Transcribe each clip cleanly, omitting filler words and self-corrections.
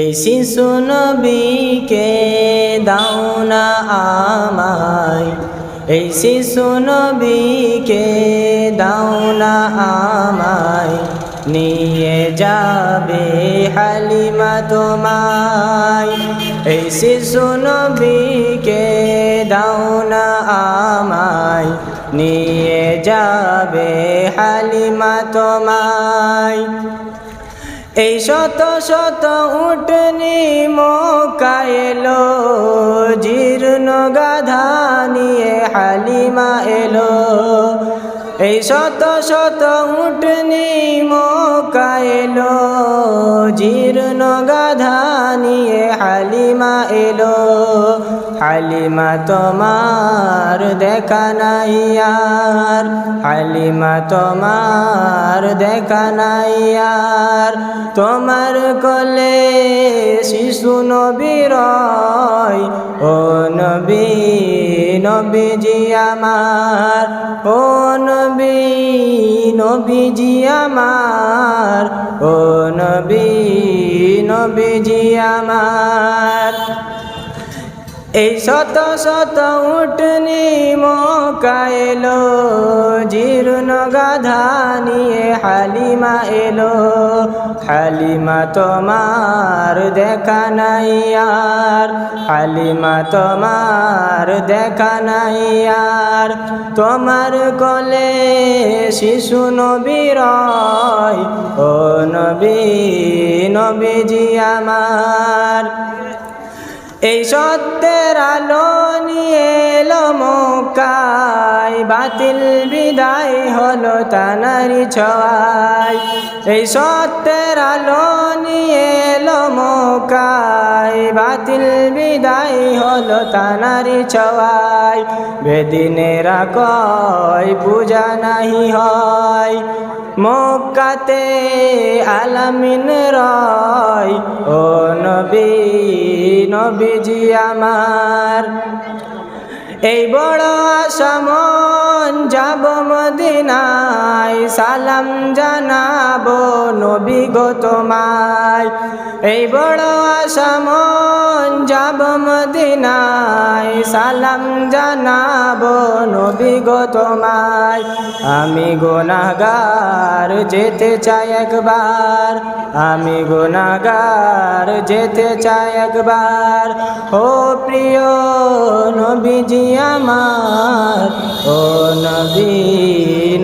এই শিশু নবীকে দাও না আমায়, এই শিশু নবীকে দাও না আমায়, নিয়ে যাবে হালিমা তোমায়। এই শিশু নবীকে দাও না আমায়, নিয়ে যাবে হালিমা তোমায়। এই শত শত উটনি মক্কা এলো, জীর্ণ গাধা নিয়ে হালিমা এলো। এই শত শত উটনি মক্কা এলো, জীর্ণ গাধা নিয়ে হালিমা এলো। হালিমা তোমার দেখা নাই আর, হালিমা তোমার দেখা নাই আর। তোমার কোলে শিশু নবী রয়, ও নবী নবীজি আমার, ও নবী নবীজি আমার, ও নবী নবীজি আমার। এই শত শত উটনি মক্কা এলো, জীর্ণ গাধা নিয়ে হালিমা এলো। হালিমা তোমার দেখা নাই আর, হালিমা তোমার দেখা নাই আর। তোমার কোলে শিশু নবী রয়, ও নবী নবীজি আমার। এই সত্যের আলো নিয়ে এলো মক্কায়, বাতিল বিদায় হলো তানারি ছোঁয়ায়। এই সত্যের আলো নিয়ে এলো মক্কায়, বাতিল বিদায় হলো তানারি ছোঁয়ায়। বেদিনেরা কয় পূজা নাহি হয়, মক্কাতে আলামিন রয়, ও নবী নবীজি আমার। এই বড় আশা মন যাব মদিনায়, সালাম জানাবো নবী গো তোমায়। এই বড় আশা মন যাব মদিনায়, সালাম জানাবো নবী গো তোমায়। আমি গুনাহগার যেতে চাই একবার, আমি গুনাহগার যেতে চাই একবার। ও প্রিয় নবীজি আমার, ও নবী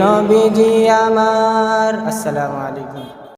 নবীজি আমার। আসসালামু আলাইকুম।